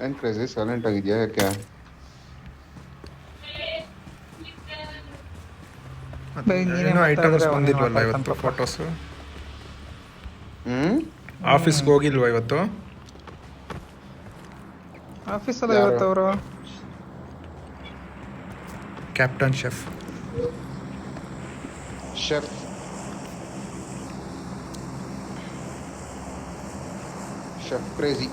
ಏನ್ crazy silent ಆಗಿದ್ಯಾ ಯಾಕೆ? ನೀನೇ ಏನೋ ಐಟಮ್ಸ್ ಮಾತಾಡಿದ್ರೆ ಅವನೇನು ಬಂದಿಲ್ವಲ್ಲ ಇವತ್ತು ಮಾತಾಡ್ತಾನಪ್ಪ. ಫೋಟೋಸು. ಹ್ಮ್ ಆಫೀಸ್ಗೆ ಹೋಗಿಲ್ವಾ ಇವತ್ತು? ಆಫೀಸಲ್ಲ ಯಾರು? ಇವತ್ತವರು captain chef. Chef chef crazy.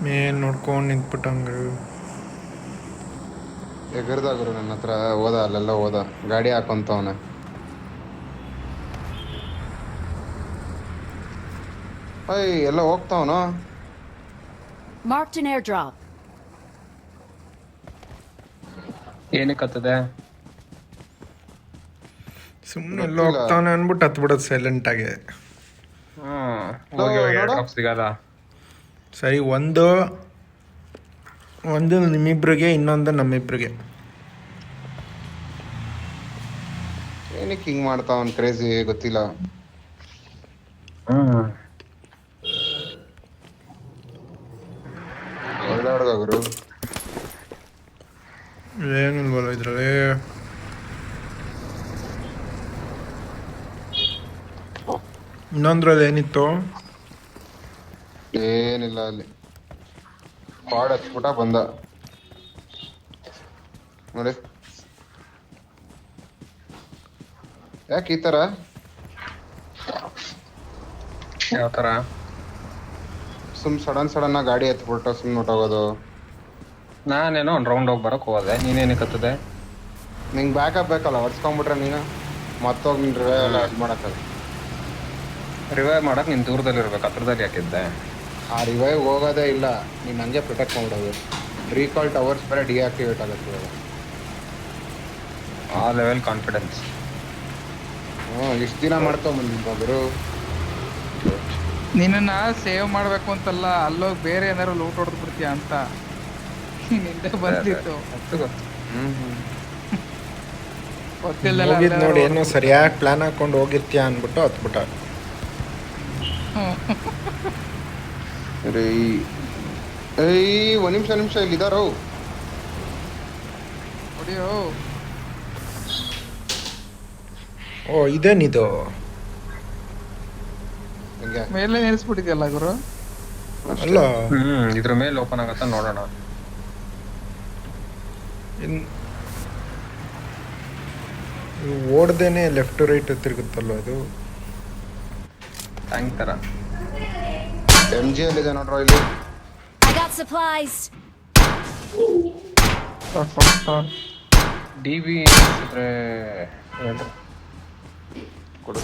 ಮೇಲ್ ನೋಡ್ಕೊಂಡು ನಿಂತ್ಬಿಟ್ಟಂಗ. ಎಗರ್ದಾಗರು ನನ್ನ ಹತ್ರ ಹೋದ, ಅಲ್ಲೆಲ್ಲ ಹೋದ, ಗಾಡಿ ಹಾಕೊಂತವನ. ಎಲ್ಲ ಹೋಗ್ತಾವನು. Marked an airdrop. ಏನಕ್ಕತ್ತದೆ? ಸುಮ್ಮನೆ ಎಲ್ಲ ಹೋಗ್ತಾವನೆ ಅಂದ್ಬಿಟ್ಟು ಹತ್ಬಿಡೋದು ಸೈಲೆಂಟಾಗಿ. ಹೋಗಿ ನೋಡು. ಡ್ರಾಪ್ ಸಿಗಲ್ಲ. ಸರಿ, ಒಂದು ನಿಮ್ಮಿಬ್ರಿಗೆ, ಇನ್ನೊಂದು ನಮ್ಮಿಬ್ರಿಗೆ. ಏನಕ್ಕೆ ಹಿಂಗ್ ಮಾಡ್ತಾವನ್ ಕ್ರೇಜಿ ಗೊತ್ತಿಲ್ಲ. ಒಳ್ಳೆ ಹುಡುಗ ಗುರು. ಏನಿಲ್ವಲ್ಲ ಇದರಲ್ಲಿ. ಇನ್ನೊಂದ್ರಲ್ಲಿ ಏನಿತ್ತು? ಏನಿಲ್ಲ ಅಲ್ಲಿ. ಪಾಡ್ ಹಚ್ಬಿಟ್ಟ ಬಂದ ನೋಡಿ. ಯಾಕೆ ಈ ತರ? ಯಾವ ತರ? ಸಡನ್ ಗಾಡಿ ಎತ್ಬಿಟ್ಟು ಸುಮ್ ಹೊಟ್ಟೋಗೋದು. ನಾನೇನೋ ಒಂದು ರೌಂಡ್ ಹೋಗಿ ಬರಕ್ ಹೋದೆ, ನೀನೇನಕ್ಕತ್ತದೆ? ನಿಂಗೆ ಬ್ಯಾಕಪ್ ಬೇಕಲ್ಲ, ಹೊಡ್ಸ್ಕೊಂಡ್ಬಿಟ್ರೆ ನೀನು ಮತ್ತೋಗಿ ನಿನ್ ರಿವೈವ್ ಎಲ್ಲ ಇದು ಮಾಡಕ್ಕಲ್ಲ. ರಿವೈವ್ ಮಾಡಕ್ ನೀನ್ ದೂರದಲ್ಲಿ ಇರ್ಬೇಕು, ಹತ್ರದಲ್ಲಿ ಯಾಕಿದ್ದೆ? ಆ ರಿವೈವ್ ಹೋಗೋದೇ ಇಲ್ಲ, ನೀನು ಹಂಗೆ ಪ್ರೊಟೆಕ್ಟ್ ಮಾಡ್ಬಿಡೋದು. ರೀಕಾಲ್ ಟವರ್ಸ್ ಬೇರೆ ಡಿಆಕ್ಟಿವೇಟ್ ಆಗುತ್ತೆ ಇವಾಗ. ಆ ಲೆವೆಲ್ ಕಾನ್ಫಿಡೆನ್ಸ್. ಇಷ್ಟು ದಿನ ಮಾಡ್ಕೊಂಬಂದಿದ್ದ ಗುರು. ನಿನ್ನ ಸೇವ್ ಮಾಡ್ಬೇಕು ಅಂತಲ್ಲ, ಅಲ್ಲೋಗಿ ಬೇರೆ ಏನಾರು ಲೂಟ್ ಹೊಡೆದು ಬಿಡ್ತೀಯ ಅಂತ ನಿಂದೆ ಬಂದಿತ್ತು. ಹೋಗಿದ್ ನೋಡಿ, ಏನೋ ಸರಿಯಾಗಿ ಪ್ಲಾನ್ ಹಾಕೊಂಡು ಹೋಗಿರ್ತೀಯ ಅಂದ್ಬಿಟ್ಟು ಹತ್ಬಿಟ್ಟ. ಒಂದ್ ನಿಮಿಷ ಇಲ್ಲಿ ಇದಾರೋ. ಹೊಡಿಯೋ. ಓ, ಇದೇನಿದು? ಮೇಲೆ ನಿಲ್ಸ್ಬಿಟ್ಟಿದ್ಯಲ್ಲ ಗುರು. ಅಲ್ಲ, ಇದ್ರ ಮೇಲೆ ಓಪನ್ ಆಗತ್ತ ನೋಡೋಣ. ಓಡ್ದೇನೆ ಲೆಫ್ಟ್ ಟು ರೈಟ್ ತಿರುಗುತ್ತಲ್ಲ ಅದು. ಟ್ಯಾಂಕ್ ತರ. MG ಅಲ್ಲಿದೆ ನೋಡ್ರೋ ಇಲ್ಲಿ. I got supplies. DB ಇದ್ರೆ ಹೇಳ್ರಿ. ಕೊಡು.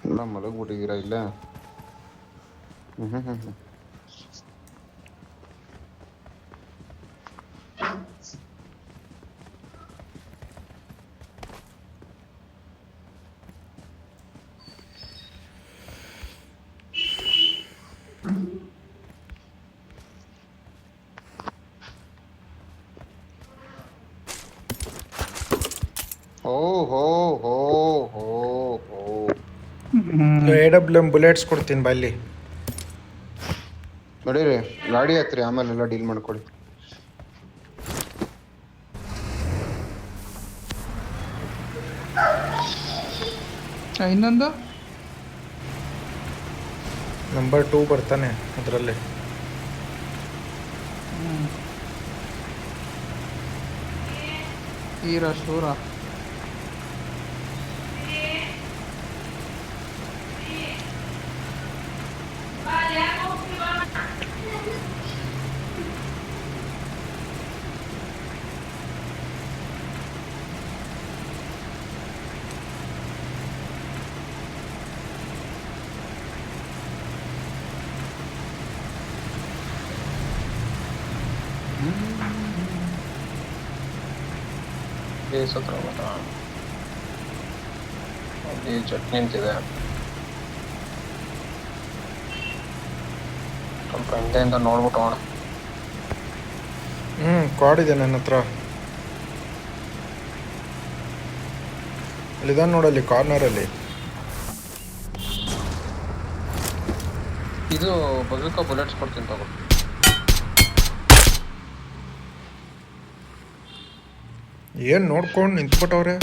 ಎಲ್ಲ ಮಲಗ್ಬಿಟ್ಟಿದ್ದೀರಾ ಇಲ್ಲ? AWM ಬುಲೆಟ್ಸ್ ಕೊಡ್ತೀನಿ ಬಲ್ಲಿ. ನೋಡಿರಿ, ಗಾಡಿ ಹತ್ರಿ, ಆಮೇಲೆಲ್ಲ ಡೀಲ್ ಮಾಡ್ಕೊಳ್ಳಿ. ಇನ್ನೊಂದು ನಂಬರ್ 2 ಬರ್ತಾನೆ ಅದರಲ್ಲಿ. ಹೀರಾ ಶೂರ. ಬೇಸ್ ಹತ್ರ ಹೋಗೋದಾ? ಅಲ್ಲಿ ಚಟ್ನಿ ನಿಂತಿದೆ. ನಮ್ಮ ಫ್ರೆಂಡಿಂದ ನೋಡ್ಬಿಟ್ಟು ಹೋಗೋಣ. ಕಾರ್ಡ್ ಇದೆ ನನ್ನ ಹತ್ರ. ಅಲ್ಲಿದ್ದಾನೆ ನೋಡಲ್ಲಿ ಕಾರ್ನರಲ್ಲಿ. ಇದು ಬಜೂಕ ಬುಲೆಟ್ಸ್ ಕೊಡ್ತೀನಿ ತಗೋ. ಏನು ನೋಡ್ಕೊಂಡು ನಿಂತ್ಬಿಟ್ಟವ್ರೆ.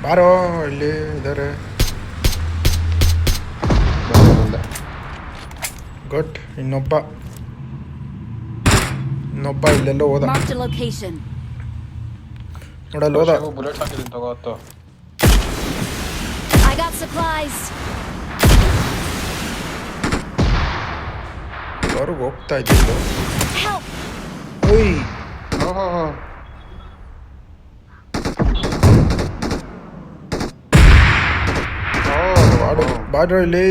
ಬಾರೋ ಇಲ್ಲಿ ಇದ್ದಾರೆ. ಗುಡ್. ಇನ್ನೊಬ್ಬ ಇಲ್ಲೆಲ್ಲೋ ಹೋದ. Marked a location. ನೋಡಲ್ಲಿ ಹೋದ. ಬುಲೆಟ್ಸ್ ಹಾಕಿದ್ದೀನಿ ತಗೋ. ಹೊತ್ತು I got supplies. ಹೊರಗೆ ಹೋಗ್ತಾ ಇದ್ದಿದ್ದು. Help! ಓಯ್ ಓಹೋ ಬಾಡ್ರಿ ಇಲ್ಲಿ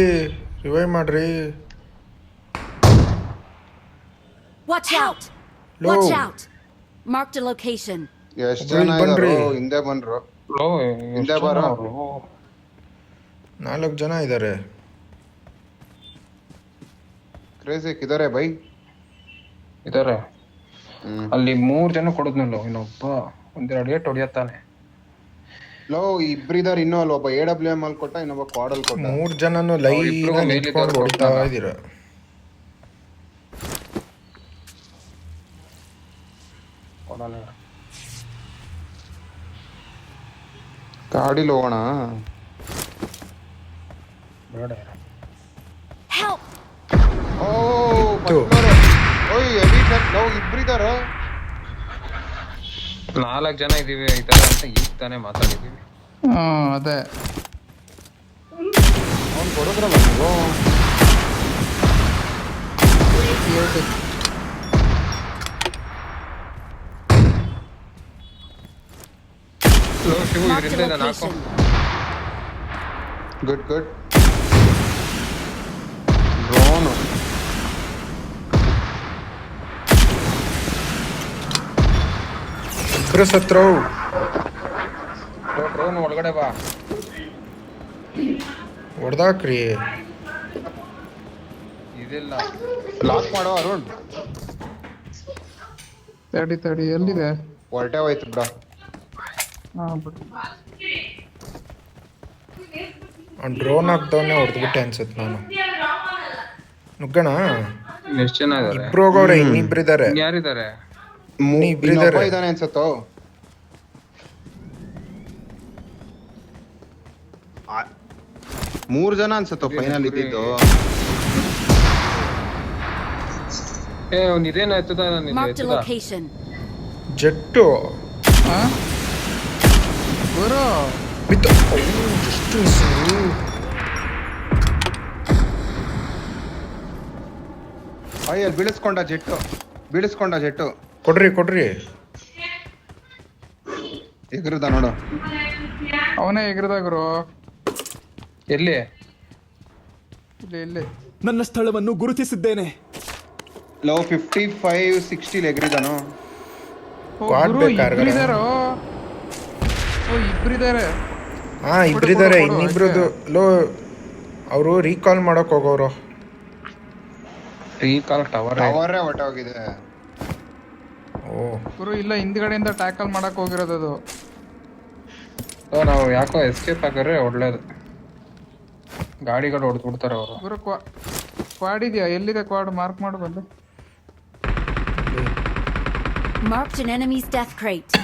ರಿವೈವ್ ಮಾಡ್ರಿ. Watch out! Low. Watch out! Marked a location. ಎಷ್ಟು ಜನ ಬನ್ರಿ. ಇದಾರೋ? ಹಿಂದೆ ಬನ್ರು. ಹಿಂದೆ ಬರೋ. 4 ಜನ ಇದ್ದಾರೆ. ಕ್ರೇಜಿಕ್ ಇದಾರೆ ಬೈ. ಇದಾರೆ ಅಲ್ಲಿ 3 ಜನ ಕೊಡದ್ನಲ್ಲ. ಇನ್ನೊಬ್ಬ ಒಂದೆರಡು ಏಟ್ ಹೊಡಿಯತ್ತಾನೆ. ಲೋ ಇಬ್ರಿದಾರ. ಇನ್ನೂ ಅಲ್ಲ ಒಬ್ಬ AWM ಅಲ್ಲಿ ಕೊಟ್ಟ, ಇನ್ನೊಬ್ಬ ಕ್ವಾಡ್ ಅಲ್ಲಿ ಕೊಟ್ಟ. 3 ಜನನು ಲೈನ್ ನಿಂತ್ಕೊಂಡು ಹೊಡಿತಾ ಇದ್ದೀರ. ಗಾಡಿಲಿ ಹೋಗೋಣ. ಬೇಡ. Help! ಓ ಓಯ್ ಹೆವಿ ಶಾಟ್. ಲೋ ಇಬ್ರಿದಾರ. 4 ಜನ ಇದೀವಿ ಇದಾರೆ ಅಂತ ಈಗ ತಾನೇ ಮಾತಾಡಿದೀವಿ. ಅದೇ ಅವ್ನು ಕೊಡೋದ್ರಲ್ಲ ನೀವು. ಶಿವು Marked a ಇದರಿಂದ ನಾನು ಹಾಕೋ. location. Good good. ಡ್ರೋನ್ ಇಬ್ರು ಸತ್ರು. ಡ್ರೋನ್ ಒಳಗಡೆ ಬಾ. ಹೊಡ್ದಾಕ್ರಿ. ಇದಿಲ್ಲ. ಲಾಕ್ ಮಾಡೋ ಅರುಣ್. ತಡಿ ಎಲ್ಲಿದೆ? ಹೊರಟೆ ಹೋಯ್ತು ಬಿಡ. ಬಿಡು. ಡ್ರೋನ್ ಹಾಕ್ದವನ್ನೇ ಹೊಡೆದ್ಬಿಟ್ಟೆ ಅನ್ಸುತ್ತೆ ನಾನು. ನುಗ್ಗಣ. ಎಷ್ಟು ಜನ ಇದಾರೆ? ಇಬ್ರು ಹೋಗೋರೆ, ಇನ್ನಿಬ್ರಿದ್ದಾರೆ. ಯಾರಿದ್ದಾರೆ? ಇಬ್ರಿದ್ದಾರೆ. ಇದಾನೆ ಅನ್ಸತ್ತೋ. 3 ಜನ ಅನ್ಸತ್ತೋ ಫೈನಲ್ ಇದ್ದಿದ್ದು. ಅವ್ನು ಇದೇನ ಎತ್ತದ? Marked a location. ಜೆಟ್ಟು ಗುರು ಬಿತ್ತು. ಎಷ್ಟು ಮಿಸ್ಸು. ಅಲ್ಲಿ ಬೀಳಿಸ್ಕೊಂಡ ಜೆಟ್ಟು. ಕೊಡ್ರಿ. ಎಗರದ ನೋಡು. ಅವನೇ ಎಗರದ ಗುರು. ಎಲ್ಲಿ? ಇಲ್ಲಿ ನನ್ನ ಸ್ಥಳವನ್ನು ಗುರುತಿಸಿದ್ದೇನೆ. ಲೋ 55-60 ಎಗರಿದಾನು. ಇಬ್ರಿದಾರೆ. ಹಾ ಇಬ್ರಿದ್ದಾರೆ. ಇನ್ನಿಬ್ರದ್ದು ಲೋ ಅವರು ರೀಕಾಲ್ ಮಾಡಕ್ ಹೋಗೋರು. ರೀಕಾಲ್ ಟವರೇ ಹೊಟ್ಟೋಗಿದೆ. ಓ ಗುರು ಇಲ್ಲ, ಹಿಂದ್ಗಡೆಯಿಂದ ಟ್ಯಾಕಲ್ ಮಾಡಕ್ ಹೋಗಿರೋದು ಅದು. ನಾವು ಯಾಕೋ ಎಸ್ಕೇಪ್ ಆಗಿದ್ರೆ ಒಳ್ಳೇದು. ಗಾಡಿಗಳು ಹೊಡೆದು ಬಿಡ್ತಾರೆ ಅವರು. ಗುರು ಕ್ವಾಡ್ ಇದೆಯಾ? ಎಲ್ಲಿದೆ ಕ್ವಾಡ್? ಮಾರ್ಕ್ ಮಾಡು ಬಂದು. Marked an enemy's death crate.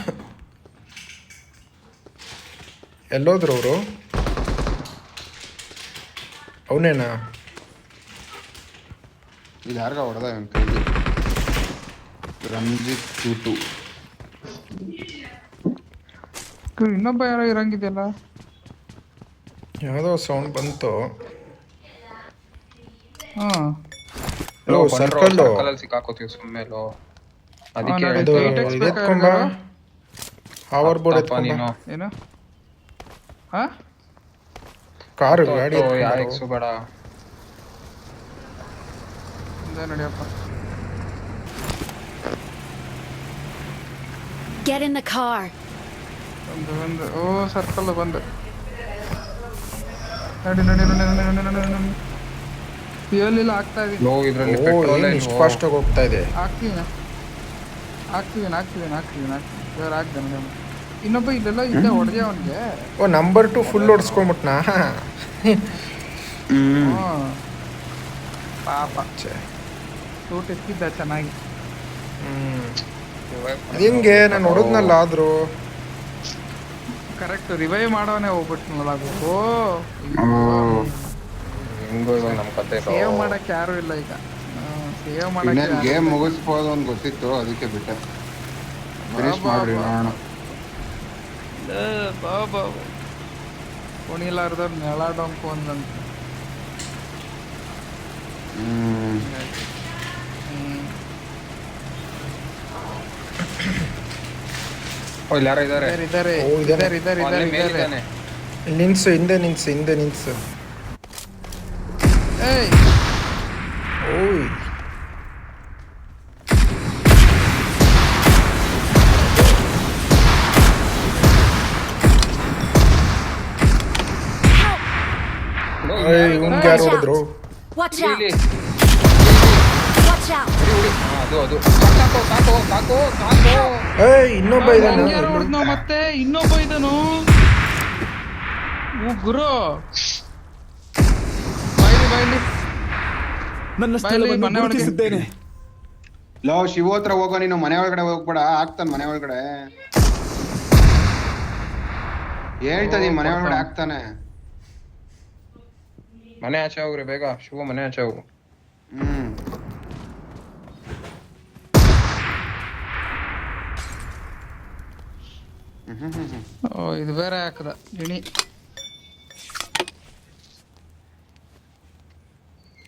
ಎಲ್ಲೋದ್ರು ಅವರು? ಅವನೇನಾ? ಇದು ಯಾರ್ಗ ಹೊಡೆದ ಇವನ್ ಕೈಲಿ? ರಂಜಿತ್ ಟೂಟು. ಇನ್ನೊಬ್ಬ ಯಾರೋ ಇರಂಗಿದೆಯಲ್ಲ. ಯಾವುದೋ ಸೌಂಡ್ ಬಂತು. ಲೋ ಸರ್ಕಲ್ ಸಿಕ್ಕಾಕೋತೀವಿ ಸುಮ್ಮನೆ. ಅದಕ್ಕೆ ಅದು ಎತ್ಕೊಂಬ. Hour board ಎತ್ಕೊಂಬ. ಏನು? ಕಾರು ಗಾಡಿ ಯಾರಿಗೂ ಬೇಡ. ನಡಿಯಪ್ಪ. Get in the car. ಒಂದು ಓ ಸರ್ಕಲ್ ಬಂದು ನಡಿ ನಡಿ ನಡಿ ನಡಿ ನಡಿ ನಡಿ ನಡಿ ಫ್ಯೂಯಲ್ ಇಲ್ಲ ಆಗ್ತಾ ಇದೀನಿ ಲೋ ಇದ್ರಲ್ಲಿ ಓ ಪೆಟ್ರೋಲ್ ಏನು ಇಷ್ಟು ಫಾಸ್ಟಾಗಿ ಹೋಗ್ತಾ ಇದೆ. ಹಾಕ್ತೀವಿ ಇವ್ರು ಹಾಕ್ದೆ ನೋಡಿ ಇನ್ನೊಬ್ಬ ಇಲ್ಲೆಲ್ಲ ಇದ್ದೆ ಹೊಡೆದೆ ಅವನಿಗೆ ಓ ನಂಬರ್ 2 ಫುಲ್ ಹೊಡ್ಸ್ಕೊಂಬಿಟ್ನಾ? ಪಾಪ ಸೂಟ್ ಎತ್ತಿದ್ದ ಚೆನ್ನಾಗಿ. ಹೆಂಗೆ ನಾನು ಹೊಡೆದ್ನಲ್ಲ ಆದರೂ. ಕರೆಕ್ಟ್ ರಿವೈವ್ ಮಾಡೋನೆ ಹೋಗ್ಬಿಟ್ನಲ್ಲ ಅದು. ಓ ಹೆಂಗೋ ಇವಾಗ ನಮ್ಮ ಕತೆ ಸೇವ್ ಮಾಡಕ್ ಯಾರು ಇಲ್ಲ ಈಗ. ಸೇವ್ ಮಾಡಕ್ ಇನ್ನೇನು ಗೇಮ್ ಮುಗಿಸ್ಬೋದು ಅಂತ ಗೊತ್ತಿತ್ತು, ಅದಕ್ಕೆ ಬಿಟ್ಟೆ. ಫಿನಿಶ್ ಮಾಡ್ರಿ ನೋಡೋಣ. ಬಾಬಾ ಕುಣಿಲಾರ್ದವ್ರು ನೆಲಾಡೋಂಕು ಒಂದಂತ. ಓ ಇಲ್ಲಿ ಯಾರೋ ಇದ್ದಾರೆ. ಇದಾರೆ ಓ, ಇದಾನೆ. ಅಲ್ಲಿ ಮೇಲಿದ್ದಾನೆ. ನಿನ್ಸು ಹಿಂದೆ ನಿನ್ಸು. ಏಯ್ ಓಯ್ ಇವ್ನಿಗೆ ಯಾರು ಹೊಡೆದ್ರು? Watch out. ಇಲ್ಲಿ Watch out. ಅದು ಸಾಕು. ಏಯ್ ಇನ್ನೊಬ್ಬ ಇದ್ದಾನೆ. ಹಂಗೆ ಯಾರೋ ಹೊಡ್ದ್ನೋ ಮತ್ತೆ ಇನ್ನೊಬ್ಬ ಇದನು. ಗುರು ಬಾಯ್ಲಿ ನನ್ನ ಸ್ಥಳವನ್ನು ಮನೆ ಒಳಗೆ. ಗುರುತಿಸಿದ್ದೇನೆ. ಲೋ ಶಿವ ಹತ್ರ ಹೋಗೋ, ನೀನು ಮನೆ ಒಳಗಡೆ ಹೋಗ್ಬೇಡ. ಆಗ್ತಾನೆ ಮನೆ ಒಳಗಡೆ, ಹೇಳ್ತದಿ ಮನೆ ಒಳಗಡೆ ಆಗ್ತಾನೆ. ಮನೆ ಆಚೆ ಹೋಗ್ರಿ ಬೇಗ. ಶಿವ ಮನೆ ಆಚೆ ಹೋಗು. ಓ ಇದು ಬೇರೆ ಹಾಕದ ಗಿಣಿ.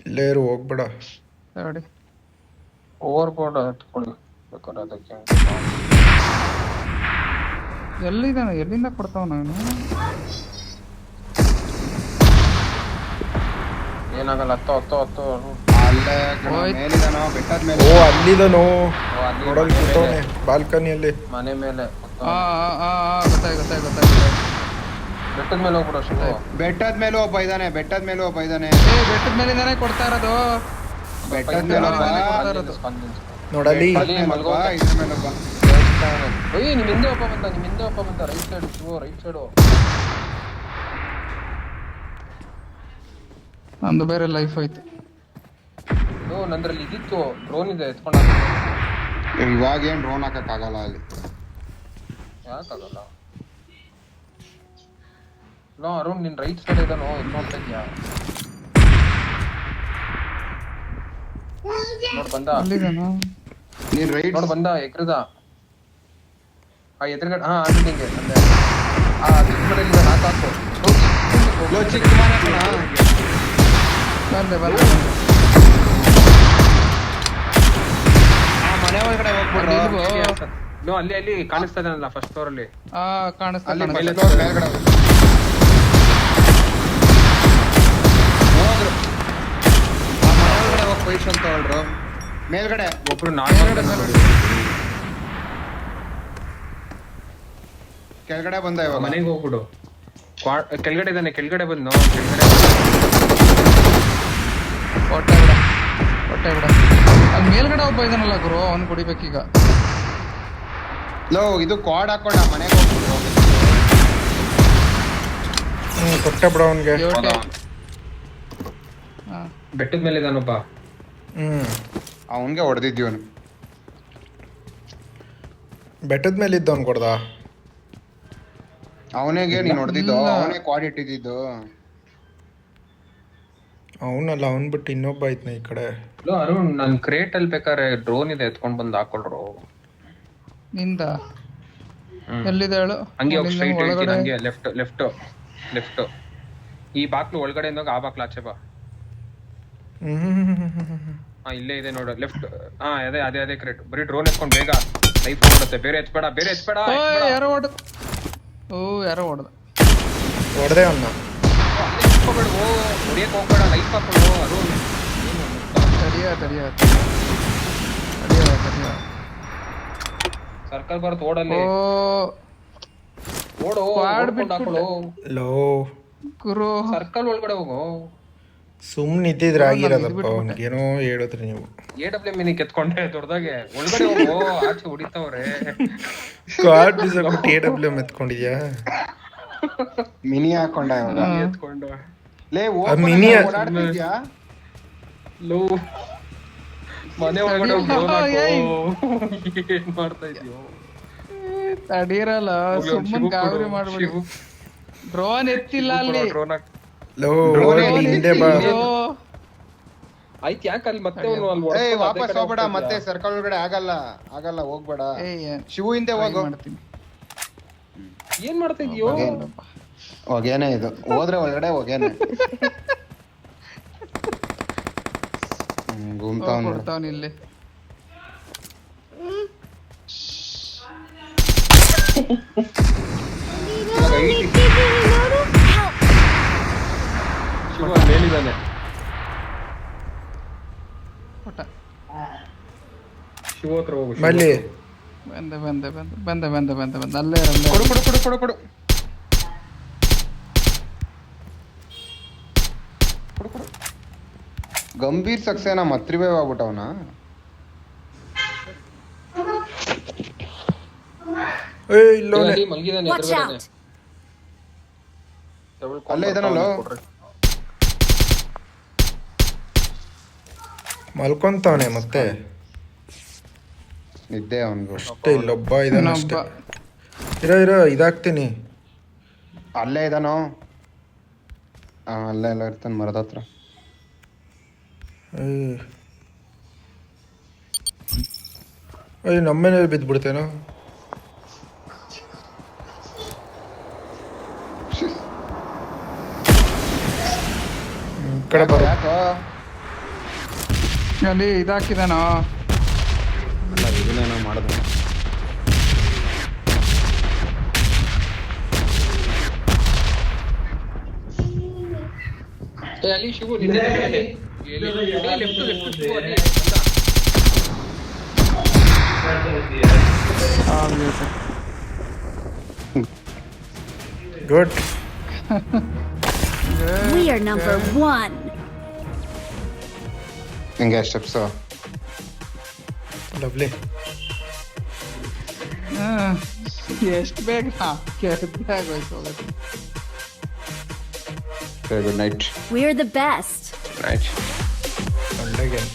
ಇಲ್ಲೇರು ಹೋಗ್ಬೇಡ. ನೋಡಿ ಓವರ್ ಬೋರ್ಡ್ ಹತ್ಕೊಳ್ಳಿ ಬೇಕಾದ್ರೆ ಅದಕ್ಕೆ. ಎಲ್ಲಿಂದ ಕೊಡ್ತಾವ ನಾನು? ಏನಾಗಲ್ಲ. ಹತ್ತು ಅಲ್ಲೇ ಮೇಲಿದಾನೋ ಬೆಟ್ಟದ ಮೇಲೆ. ಓ ಅಲ್ಲಿದನು ಅಲ್ಲಿ ನೋಡಲ್ ಕೂತವನೆ ಬಾಲ್ಕನಿಯಲ್ಲಿ. ಮನೆ ಮೇಲೆ ಗೊತ್ತಾಯ್ತು. ಬೆಟ್ಟದ ಮೇಲೆ ಹೋಗ್ಬಿಡು ಶಿವ. ಬೆಟ್ಟದ ಮೇಲೂ ಒಬ್ಬ ಇದ್ದಾನೆ. ಬೆಟ್ಟದ ಮೇಲಿಂದಾನೆ ಕೊಡ್ತಾ ಇರೋದು. ಬೆಟ್ಟದ ಮೇಲೆ ಒಬ್ಬ. ನೋಡಲ್ಲಿ ಅಲ್ಲಿ ಮಲ್ಗೋ. ಇದ್ರ ಮೇಲೆ ಒಬ್ಬ. ನಿಮ್ ಹಿಂದೆ ಒಬ್ಬ ಬಂದ. Right side Shiva, right side. ನಂದು ಬೇರೆ ಲೈಫ್ ಐತೆ. ನಂದ್ರಲ್ಲಿ ಇದಿತ್ತು, ಡ್ರೋನ್ ಇದೆ ಎತ್ಕೊಂಡ. ಇವಾಗ ಏನ್ ಡ್ರೋನ್ ಹಾಕಕ್ ಆಗಲ್ಲ ಅಲ್ಲಿ. ಯಾಕಾಗಲ್ಲ? ನೋ ಅರುಣ್ ನಿನ್ ರೈಟ್ ಸೈಡ್ ಇದಾನೋ ಇಲ್ಲಿ ನೋಡ್ತಾ ಇದ್ಯಾ? ನೋಡ್ ಬಂದ. ಅಲ್ಲಿದಾನು ನೀನ್ ರೈಟ್ ನೋಡ್ ಬಂದ ಎಗ್ರದ. ಆ ಎದುರುಗಡೆ ಅಂಗಡಿಗೆ ಅಂದ್ರೆ ಚಿಕ್ಕ ಮನೆಯಲ್ಲಿ ಹಾಕಾಕು. ಚಿಕ್ಕ ಮನೆ ಕಣ. ಬಂದೆ ಮನೆ ಒಳಗಡೆ ಹೋಗ್ಬಿಡ್ರು. ಅಲ್ಲಿ ಕಾಣಿಸ್ತಾ ಇದ್ದಾನಲ್ಲ ಫಸ್ಟ್ ಫ್ಲೋರ್ ಅಲ್ಲಿ. ಕಾಣಿಸ್ತಾ ಅಲ್ಲಿ ಕಾಣಿಸ್ತಾ. first floor ಮೇಲ್ಗಡೆ ಹೋದ್ರು. ಮನೆ ಒಳಗಡೆ ಹೋಗಿ ಪೊಸಿಷನ್ ತಗೊಳ್ರು. ಮೇಲ್ಗಡೆ ಒಬ್ರು ನಾಲ್ಕು ಕೆಳಗಡೆ ಬಂದ ಇವಾಗ. ಮನೆಗೆ ಹೋಗ್ಬಿಡು. ಕೆಳಗಡೆ ಇದ್ದಾನೆ, ಕೆಳಗಡೆ ಬಂದು ಹೊಟ್ಟೆ ಬಿಡ. ಅಲ್ಲಿ ಮೇಲ್ಗಡೆ ಒಬ್ಬ ಇದಾನಲ್ಲ ಗುರು, ಅವ್ನು ಕುಡಿಬೇಕೀಗ. ಲೋ ಇದು ಕ್ವಾಡ್ ಹಾಕೊಂಡ ಮನೆಗೆ ಹೋಗ್ಬಿಟ್ರು. ಕೊಟ್ಟೆ ಬಿಡ ಅವನ್ಗೆ. ಬೆಟ್ಟದ ಮೇಲೆ ಇದ್ದಾನೊಬ್ಬ. ಅವನ್ಗೆ ಹೊಡೆದಿದ್ದೀವನು. ಬೆಟ್ಟದ ಮೇಲೆ ಇದ್ದವನ್ ಕೊಡ್ದ. ಅವನಿಗೆ ನೀನ್ ಹೊಡೆದಿದ್ದು, ಅವನೇ ಕ್ವಾಡ್ ಇಟ್ಟಿದ್ದು. ಅವನಲ್ಲ, ಅವನ್ ಬಿಟ್ಟು ಇನ್ನೊಬ್ಬ ಐತ್ನ ಈ ಕಡೆ. ಅರುಣ್ ನನ್ ಕ್ರೇಟ್ ಅಲ್ಲಿ ಬೇಕಾದ್ರೆ ಡ್ರೋನ್ ಇದೆ ಎತ್ಕೊಂಡ್ ಬಂದು ಹಾಕೊಳ್ರು. ನಿಂದ ಎಲ್ಲಿದೆ ಹೇಳು? ಹಂಗೆ ಹೋಗಿ ಸ್ಟ್ರೈಟ್ ಹೇಳ್ತೀನಿ. ಹಂಗೆ ಲೆಫ್ಟ್ ಈ ಬಾಕ್ಲು ಒಳಗಡೆ ಇಂದಾಗ ಆ ಬಾಕ್ಲು ಆಚೆ ಬಾ. ಇಲ್ಲೇ ಇದೆ ನೋಡು ಲೆಫ್ಟ್. ಅದೇ ಕ್ರೇಟ್. ಬರೀ ಡ್ರೋನ್ ಎತ್ಕೊಂಡು ಬೇಗ ಲೈಫ್ ಮಾಡುತ್ತೆ. ಬೇರೆ ಎತ್ಬೇಡ. ಯಾರೋ ಹೊಡೆದ. ಹೊಡೆದೆ ಅವನ್ನ. ಹೊಡಿಯಕ್ ಹೋಗ್ಬೇಡ, ಲೈಫ್ ಹಾಕೊಂಡು. ಅರುಣ್ ತಡಿಯ ಸರ್ಕಲ್ ಬರುತ್ತೆ ಓಡಲ್ಲಿ ಓ ಓಡು Squad ಹಾಕೊಳ್ಳೋ ಲೋ ಗುರು ಸರ್ಕಲ್ ಒಳಗಡೆ ಹೋಗು ಸುಮ್ಮನೆ ಇದ್ದಿದ್ರೆ ಆಗಿರೋದಪ್ಪ ಅವ್ನಿಗೇನೋ ಹೇಳಿದ್ರಿ ನೀವು. AWM ಮಿನಿ ಕೆತ್ಕೊಂಡೆ ದೊಡ್ಡದಾಗೆ ಒಳಗಡೆ ಹೋಗು ಆಚೆ ಹೊಡಿತಾವ್ರೆ ಸ್ಕ್ವಾಡ್ ಬಿಸಾಕ್ಬಿಟ್ಟು AWM ಎತ್ಕೊಂಡಿದ್ಯಾ? ಮಿನಿ ಹಾಕೊಂಡ ಇವಾಗ ಎತ್ಕೊಂಡು ಲೇ ಆ ಮಿನಿ ಓಡಾಡ್ತಿದ್ಯಾ ಲೋ ಮನೆ ಒಳಗಡೆ ಏನ್ ಮಾಡ್ತಾ ಇದೀಯೋ ತಡೀರಲ್ಲ ಸುಮ್ಮನ್ ಗಾಬರಿ ಮಾಡ್ಬಿಡಿ. ಡ್ರೋನ್ ಎತ್ತಿಲ್ಲ ಅಲ್ಲಿ. ಲೋ ಹಿಂದೆ ಬಾ. ಆಯ್ತು ಯಾಕೆ ಅಲ್ಲಿ ಮತ್ತೆ ಅವ್ನು ಅಲ್ಲಿ ಏ ಹೊಡ್ಕೊಂಡು ವಾಪಸ್ ಅದೇ ಕಡೆ ಹೋಗ್ಬೇಡ ಹೋಗ್ತಾ ಮತ್ತೆ ಇದ್ಯಾ? ಸರ್ಕಲ್ ಒಳಗಡೆ ಆಗಲ್ಲ ಹೋಗ್ಬೇಡ. ಏಯ್ ಶಿವು ಹಿಂದೆ ಹೋಗು. ಮಾಡ್ತೀನಿ. ಏನ್ ಮಾಡ್ತಾ ಇದೀಯೋ ಹೊಗೇನೆ ಇದು ಹೋದ್ರೆ ಒಳಗಡೆ ಹೊಗೇನೆ ಗುಮ್ತಾವ್ ಕೊಡ್ತಾವ್ನ ಇಲ್ಲಿ. ಶಿವ ಅಲ್ಲಿ ಮೇಲಿದ್ದಾನೆ ಕೊಟ್ಟ. ಶಿವ ಹತ್ರ ಹೋಗು ಮಲ್ಲಿ ಬಂದೆ ಅಲ್ಲೇ ಅಲ್ಲೇ. ಕೊಡು ಗಂಭೀರ್ ಸಕ್ಸೇನಾ ಮತ್ರಿವೇ ಆಗ್ಬಿಟ್ಟವನ. ಏಯ್ ಇಲ್ಲೋನೆ. ಅಲ್ಲಿ ಮಲಗಿದಾನೆ Watch ಎದುರುಗಡೆನೆ. out! ಅಲ್ಲೇ ಇದಾನಲ್ಲೋ. ಮಲ್ಕೊಂತವನೆ ಮತ್ತೆ. ನಿದ್ದೆ ಅವನ್ಗು. ಅಷ್ಟೇ ಇಲ್ಲೊಬ್ಬ ಇದಾನ ಅಷ್ಟೇ. ಇರೋ ಇದಾಗ್ತೀನಿ. ಅಲ್ಲೇ ಇದಾನೋ. ಅಲ್ಲೇ ಎಲ್ಲ ಇರ್ತಾನೆ ಮರದ ಹತ್ರ. ಅಯ್ಯ ನಮ್ಮೇಲೆ ಬಿದ್ದುಬಿಡ್ತೇನೋ. ಕಡೆ ಬರೋ. ಯಾಕೋ ಅಲ್ಲಿ ಇದಾಕಿದಾನೋ. ಅಲ್ಲ ಇದನ್ನೇನೋ ಮಾಡಿದ. ಅಲ್ಲಿ ಶಿವು ನಿಂತಿದ್ದಾನೆ ಲೆಫ್ಟ್ ಶಿವು ಅಲ್ಲಿ good. We are number one. ಹಿಂಗೆ ಸ್ಟೆಪ್ಸ್ ಲವ್ಲಿ. ಎಷ್ಟು ಬೇಗ ಕೆದ್ದೆ ಆಗೋಯ್ತು ಹೋಗೋದು. Good night. We're the best. Night. ಒಳ್ಳೆ ಗೇಮ್.